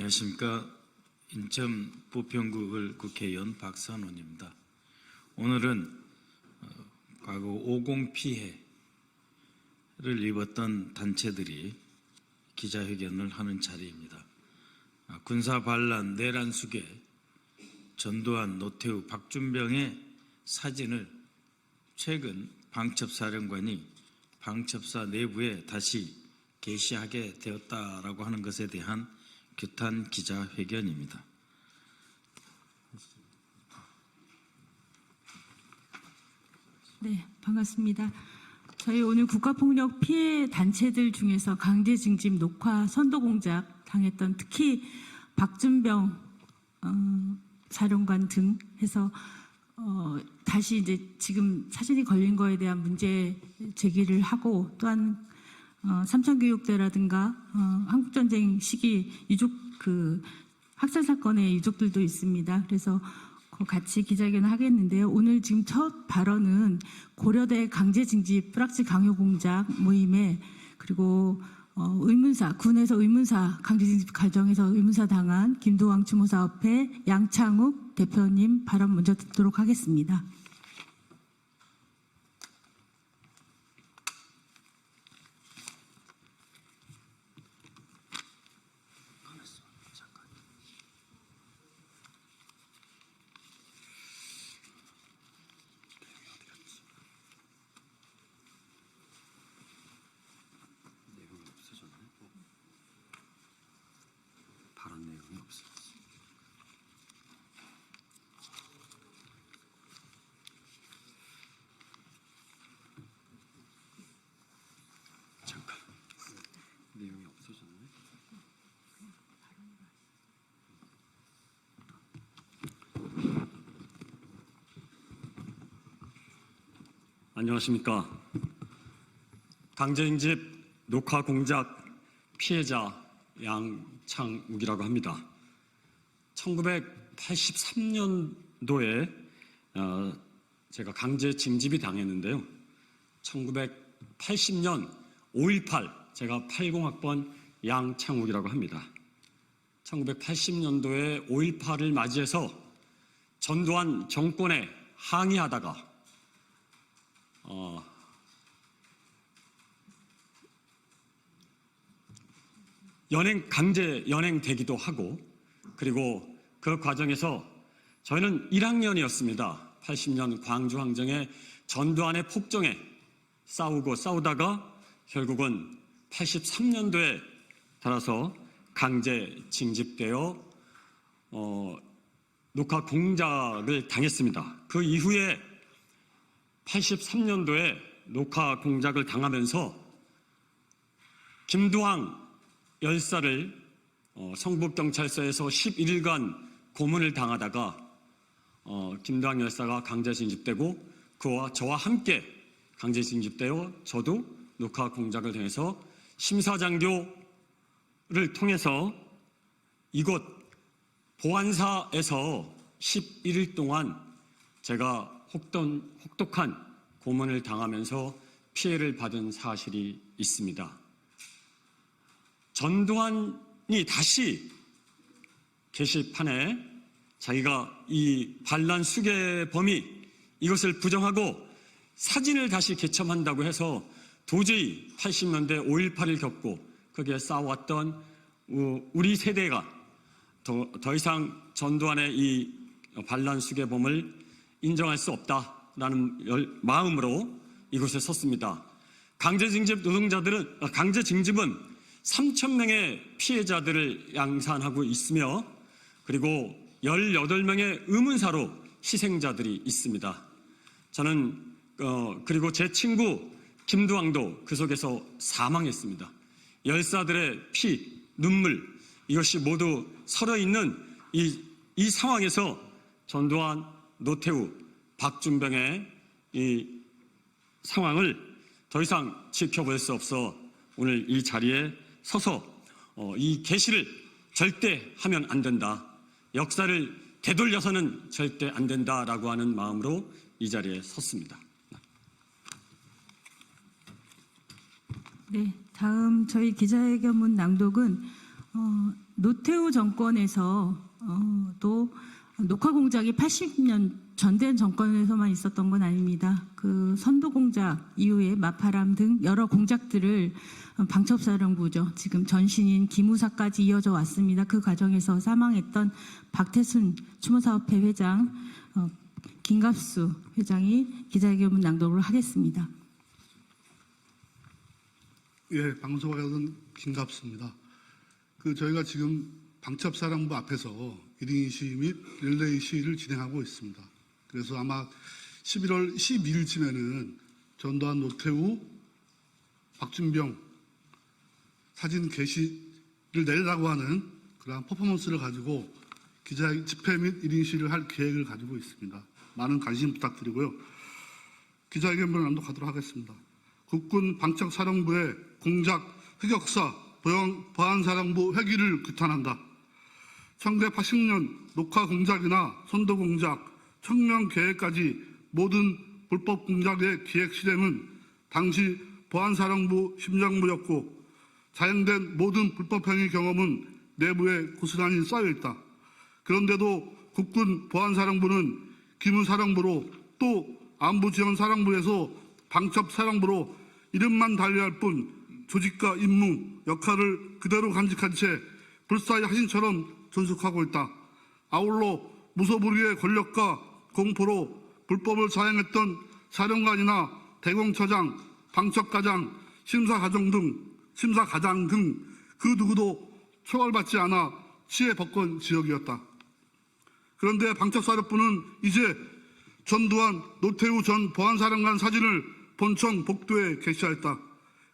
안녕하십니까. 인천 부평구을 국회의원 박선원입니다. 오늘은 과거 50 피해를 입었던 단체들이 기자회견을 하는 자리입니다. 군사반란, 내란 수괴, 전두환, 노태우, 박준병의 사진을 최근 방첩사령관이 방첩사 내부에 다시 게시하게 되었다라고 하는 것에 대한 규탄 기자회견입니다. 네, 반갑습니다. 저희 오늘 국가폭력 피해 단체들 중에서 강제 징집, 녹화, 선도 공작 당했던 특히 박준병 사령관 등 해서 다시 이제 지금 사진이 걸린 거에 대한 문제 제기를 하고, 또한 삼천교육대라든가 한국전쟁 시기 유족 학살 사건의 유족들도 있습니다. 그래서 같이 기자회견을 하겠는데요. 오늘 지금 첫 발언은 고려대 강제징집 뿌락지 강요공작 모임에, 그리고 의문사, 군에서 의문사, 강제징집 과정에서 의문사 당한 김도왕 추모사업회 양창욱 대표님 발언 먼저 듣도록 하겠습니다. 발언 내용이 없어졌어. 잠깐. 내용이 없어졌네. 안녕하십니까. 강제징집 녹화 공작 피해자 양창욱이라고 합니다. 1983년도에 제가 강제 징집이 당했는데요. 1980년 5.18, 제가 80학번 양창욱이라고 합니다. 1980년도에 5.18을 맞이해서 전두환 정권에 항의하다가 강제 연행되기도 하고, 그리고 그 과정에서 저희는 1학년이었습니다. 80년 광주항쟁의 전두환의 폭정에 싸우다가 결국은 83년도에 따라서 강제 징집되어 녹화 공작을 당했습니다. 그 이후에 83년도에 녹화 공작을 당하면서 김두왕 열사를 성북경찰서에서 11일간 고문을 당하다가 김두왕 열사가 강제 징집되고, 그와 저와 함께 강제 징집되어 저도 녹화 공작을 통해서 심사장교를 통해서 이곳 보안사에서 11일 동안 제가 혹독한 고문을 당하면서 피해를 받은 사실이 있습니다. 전두환이 다시 게시판에 자기가 이 반란 수괴범이 이것을 부정하고 사진을 다시 개첨한다고 해서 도저히 80년대 5.18을 겪고 거기에 싸워왔던 우리 세대가 더 이상 전두환의 이 반란 수괴범을 인정할 수 없다라는 마음으로 이곳에 섰습니다. 강제징집은 3,000명의 피해자들을 양산하고 있으며, 그리고 18명의 의문사로 희생자들이 있습니다. 저는 그리고 제 친구 김두왕도 그 속에서 사망했습니다. 열사들의 피, 눈물, 이것이 모두 서려있는 이 상황에서 전두환, 노태우, 박준병의 이 상황을 더 이상 지켜볼 수 없어 오늘 이 자리에 서서 이 계시를 절대 하면 안 된다, 역사를 되돌려서는 절대 안 된다라고 하는 마음으로 이 자리에 섰습니다. 네, 다음 저희 기자회견문 낭독은 노태우 정권에서 또 녹화 공작이 80년 전된 정권에서만 있었던 건 아닙니다. 그 선도 공작 이후에 마파람 등 여러 공작들을 방첩사령부죠. 지금 전신인 기무사까지 이어져 왔습니다. 그 과정에서 사망했던 박태순 추모사업회 회장, 김갑수 회장이 기자회견문 낭독을 하겠습니다. 예, 방송국에서는 김갑수입니다. 저희가 지금 방첩사령부 앞에서 1인 시위 및 릴레이 시위를 진행하고 있습니다. 그래서 아마 11월 12일쯤에는 전두환, 노태우, 박준병 사진 게시를 내리라고 하는 그러한 퍼포먼스를 가지고 기자 집회 및 1인 시위를 할 계획을 가지고 있습니다. 많은 관심 부탁드리고요. 기자회견문을 낭독하도록 하겠습니다. 국군 방첩사령부의 공작 흑역사 보안사령부 회기를 규탄한다. 1980년 녹화 공작이나 선도 공작, 청명 계획까지 모든 불법 공작의 기획 실행은 당시 보안사령부 심장부였고 자행된 모든 불법 행위 경험은 내부에 고스란히 쌓여있다. 그런데도 국군 보안사령부는 기무사령부로 또 안보지원사령부에서 방첩사령부로 이름만 달리할 뿐 조직과 임무, 역할을 그대로 간직한 채 불사의 화신처럼 존속하고 있다. 아울러 무소불위의 권력과 공포로 불법을 자행했던 사령관이나 대공처장, 방첩과장, 심사과장 등 그 누구도 처벌받지 않아 치해 법권 지역이었다. 그런데 방첩사령부는 이제 전두환, 노태우 전 보안사령관 사진을 본청 복도에 게시하였다.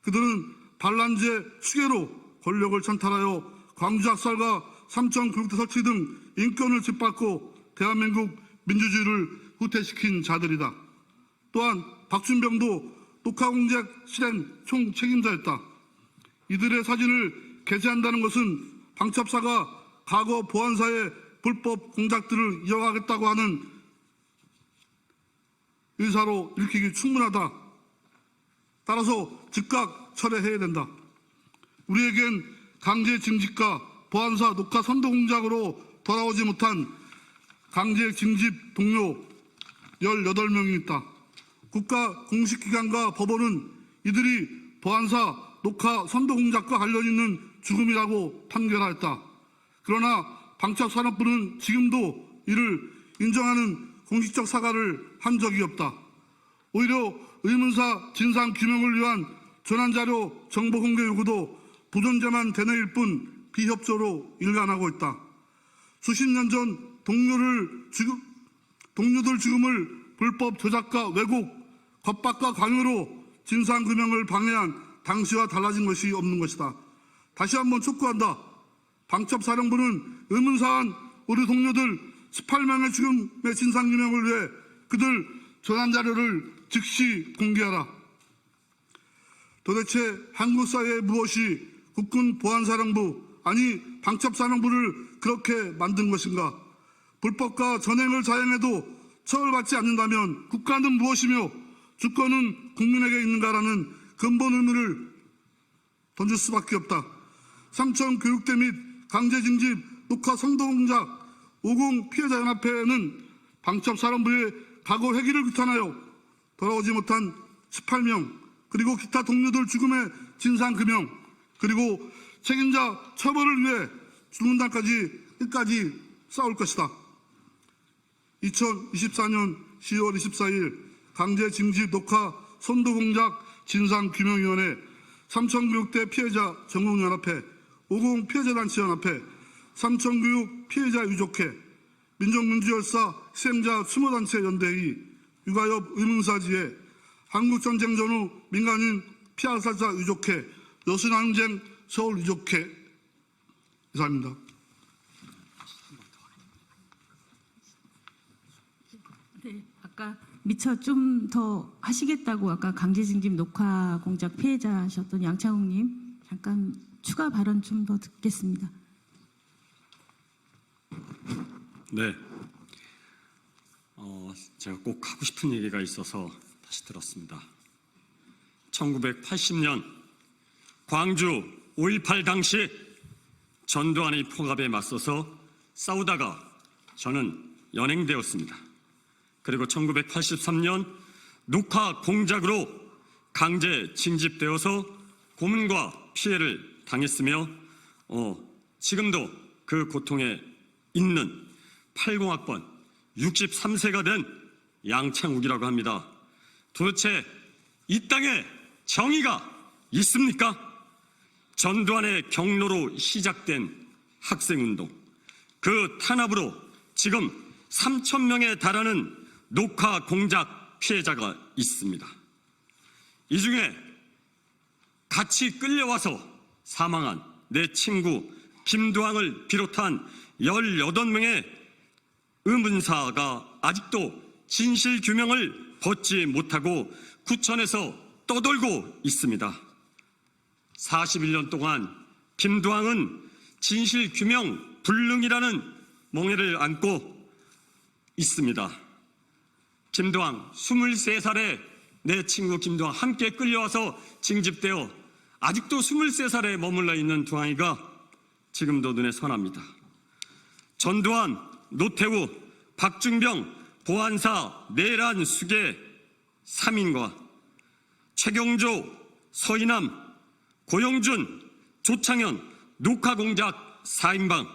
그들은 반란제 수괴로 권력을 찬탈하여 광주학살과 삼천교육대 설치 등 인권을 짓밟고 대한민국 민주주의를 후퇴시킨 자들이다. 또한 박준병도 녹화공작 실행 총책임자였다. 이들의 사진을 게시한다는 것은 방첩사가 과거 보안사의 불법 공작들을 이어가겠다고 하는 의사로 읽히기 충분하다. 따라서 즉각 철회해야 된다. 우리에겐 강제 징집과 보안사 녹화 선도 공작으로 돌아오지 못한 강제 징집 동료 18명이 있다. 국가 공식기관과 법원은 이들이 보안사 녹화 선도 공작과 관련 있는 죽음이라고 판결하였다. 그러나 방첩산업부는 지금도 이를 인정하는 공식적 사과를 한 적이 없다. 오히려 의문사 진상 규명을 위한 전환자료 정보 공개 요구도 부존재만 되뇌일 뿐 비협조로 일관하고 있다. 수십 년 전 동료들 죽음을 불법 조작과 왜곡, 겁박과 강요로 진상 규명을 방해한 당시와 달라진 것이 없는 것이다. 다시 한번 촉구한다. 방첩사령부는 의문사한 우리 동료들 18명의 죽음의 진상 규명을 위해 그들 전환자료를 즉시 공개하라. 도대체 한국 사회에 무엇이 국군 보안사령부, 아니 방첩사령부를 그렇게 만든 것인가? 불법과 전행을 자행해도 처벌받지 않는다면 국가는 무엇이며 주권은 국민에게 있는가라는 근본 의문을 던질 수밖에 없다. 삼천교육대 및 강제징집, 녹화 성동공작, 50 피해자연합회는 방첩사령부의 과거 회기를 규탄하여 돌아오지 못한 18명, 그리고 기타 동료들 죽음의 진상규명, 그리고 책임자 처벌을 위해 죽음단까지 끝까지 싸울 것이다. 2024년 10월 24일 강제징집 녹화 선도공작 진상규명위원회, 삼천교육대 피해자 전국연합회, 50 피해자단체연합회, 삼천교육 피해자 유족회, 민족민주열사 희생자 추모단체 연대회, 육아협 의문사지회, 한국전쟁 전후 민간인 피해살사 유족회, 여순항쟁 서울 유족회. 이상입니다. 네, 아까 미처 좀 더 하시겠다고 아까 강제징집 녹화 공작 피해자셨던 양창욱님 잠깐 추가 발언 좀 더 듣겠습니다. 네. 제가 꼭 하고 싶은 얘기가 있어서 다시 들었습니다. 1980년 광주 5.18 당시 전두환의 폭압에 맞서서 싸우다가 저는 연행되었습니다. 그리고 1983년 녹화 공작으로 강제 징집되어서 고문과 피해를 당했으며 지금도 그 고통에 있는 80학번 63세가 된 양창욱이라고 합니다. 도대체 이 땅에 정의가 있습니까? 전두환의 경로로 시작된 학생운동, 그 탄압으로 지금 3,000명에 달하는 녹화 공작 피해자가 있습니다. 이 중에 같이 끌려와서 사망한 내 친구 김두항을 비롯한 18명의 의문사가 아직도 진실 규명을 받지 못하고 구천에서 떠돌고 있습니다. 41년 동안 김두항은 진실 규명 불능이라는 멍해를 안고 있습니다. 김두항 23살에 내 친구 김두항 함께 끌려와서 징집되어 아직도 23살에 머물러 있는 두항이가 지금도 눈에 선합니다. 전두환, 노태우, 박준병, 보안사, 내란, 수계 3인과 최경조, 서인함, 고영준, 조창현, 녹화공작 4인방,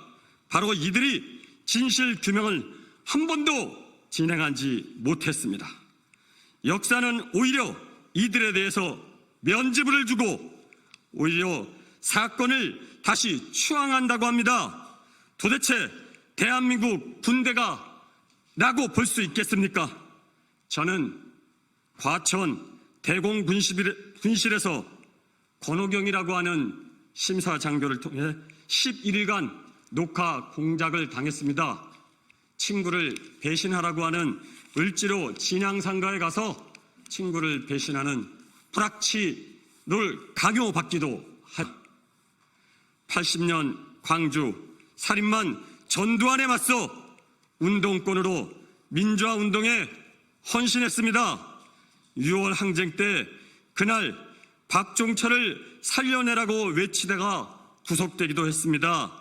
바로 이들이 진실 규명을 한 번도 진행하지 못했습니다. 역사는 오히려 이들에 대해서 면죄부를 주고 오히려 사건을 다시 추앙한다고 합니다. 도대체 대한민국 군대가 라고 볼 수 있겠습니까? 저는 과천 대공군실에서 권호경이라고 하는 심사장교를 통해 11일간 녹화 공작을 당했습니다. 친구를 배신하라고 하는 을지로 진양상가에 가서 친구를 배신하는 불합치를 강요받기도 한 80년 광주 살인만 전두환에 맞서 운동권으로 민주화 운동에 헌신했습니다. 6월 항쟁 때 그날 박종철을 살려내라고 외치다가 구속되기도 했습니다.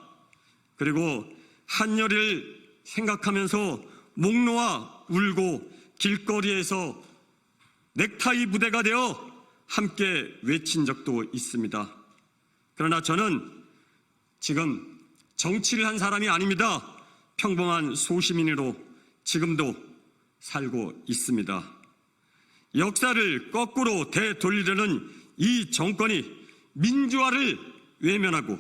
그리고 한여를 생각하면서 목 놓아 울고 길거리에서 넥타이 부대가 되어 함께 외친 적도 있습니다. 그러나 저는 지금 정치를 한 사람이 아닙니다. 평범한 소시민으로 지금도 살고 있습니다. 역사를 거꾸로 되돌리려는 이 정권이 민주화를 외면하고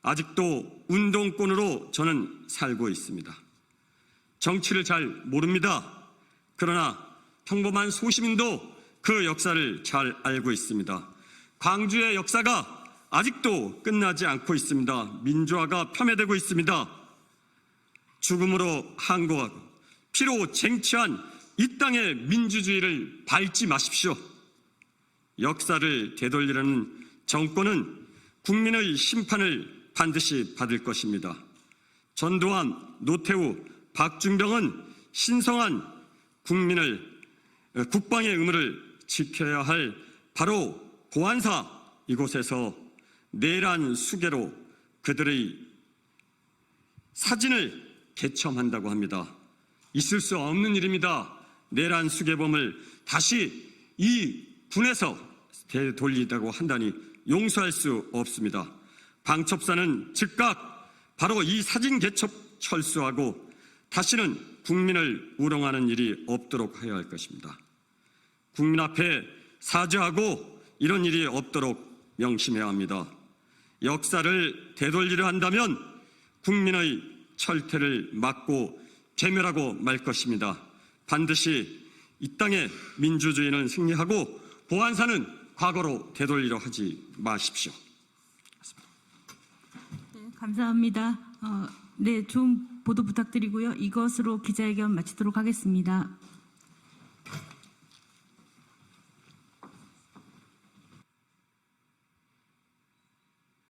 아직도 운동권으로 저는 살고 있습니다. 정치를 잘 모릅니다. 그러나 평범한 소시민도 그 역사를 잘 알고 있습니다. 광주의 역사가 아직도 끝나지 않고 있습니다. 민주화가 폄훼되고 있습니다. 죽음으로 항거하고 피로 쟁취한 이 땅의 민주주의를 밟지 마십시오. 역사를 되돌리려는 정권은 국민의 심판을 반드시 받을 것입니다. 전두환, 노태우, 박준병은 신성한 국방의 의무를 지켜야 할 바로 보안사 이곳에서 내란 수괴로 그들의 사진을 개첨한다고 합니다. 있을 수 없는 일입니다. 내란 수괴범을 다시 이 군에서 되돌리다고 한다니 용서할 수 없습니다. 방첩사는 즉각 바로 이 사진 개첩 철수하고 다시는 국민을 우롱하는 일이 없도록 해야 할 것입니다. 국민 앞에 사죄하고 이런 일이 없도록 명심해야 합니다. 역사를 되돌리려 한다면 국민의 철퇴를 막고 괴멸하고 말 것입니다. 반드시 이 땅의 민주주의는 승리하고 보안사는 과거로 되돌리려 하지 마십시오. 네, 감사합니다. 네, 좋은 보도 부탁드리고요. 이것으로 기자회견 마치도록 하겠습니다.